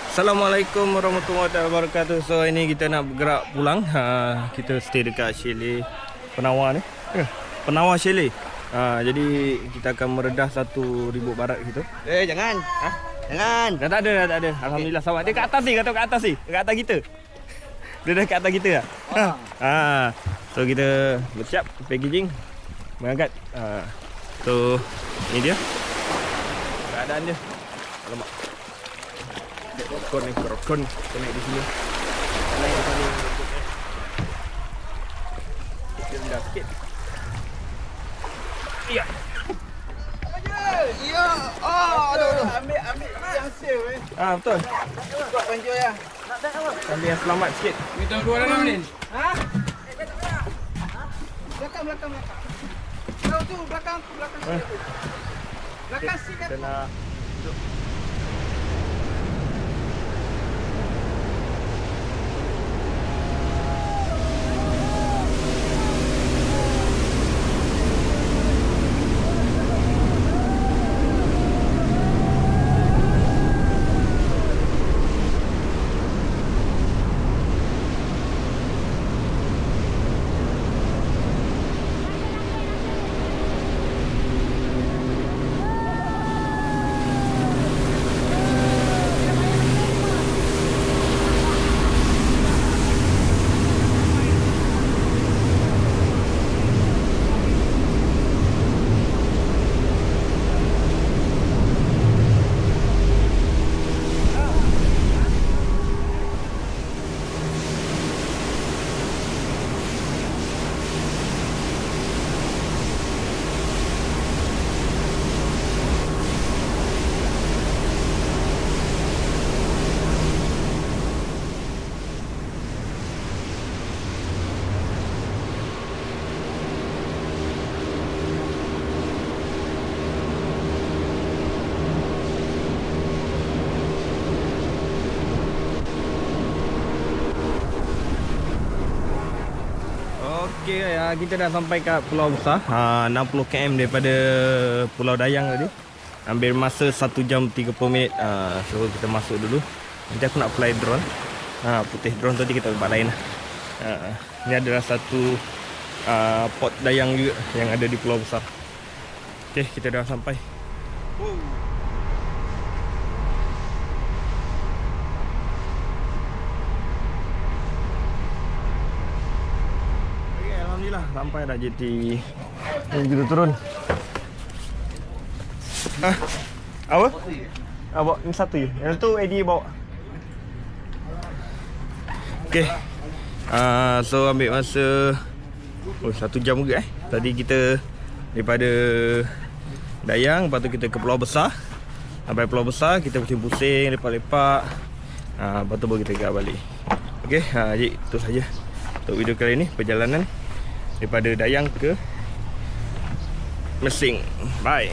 Assalamualaikum warahmatullahi wabarakatuh. So ini kita nak bergerak pulang. Kita stay dekat chalet Penawar ni. Penawar chalet. Jadi kita akan meredah satu ribut barat gitu. Jangan. Jangan. Dah tak ada. Alhamdulillah selamat. Dia kat atas ni, kata kat atas ni. Dekat atas kita. Dia dah kat atas kita dah. So kita bersiap packaging mengangkat. So ni dia keadaan dia. Alamak. Rokon naik di sini. Naik di sini. Kita rendah sikit. Iya. Ya. Aduh. Ambil yang safe Betul. Buat banjir ya. Ambil yang selamat sikit. Kita keluar dalam ni. Belakang. Kau tu belakang. Belakang sikit. Kita nak duduk. Okey, kita dah sampai kat Pulau Besar. 60 km daripada Pulau Dayang tadi. Ambil masa 1 jam 30 minit. So kita masuk dulu. Nanti aku nak fly drone. Putih drone tadi kita tempat lain lah. Ini adalah satu port Dayang juga yang ada di Pulau Besar. Okey, kita dah sampai. Alhamdulillah sampai dah JT. Ni kita turun. Apa? Bawa ni satu je. Yang tu Eddie bawa. Okey. So ambil masa 1 jam juga Tadi kita daripada Dayang, lepas tu kita ke Pulau Besar. Sampai Pulau Besar kita pusing-pusing, lepak-lepak. Lepas tu baru kita gerak balik. Okey, jadi itu saja untuk video kali ini, perjalanan daripada Dayang ke Mersing. Bye.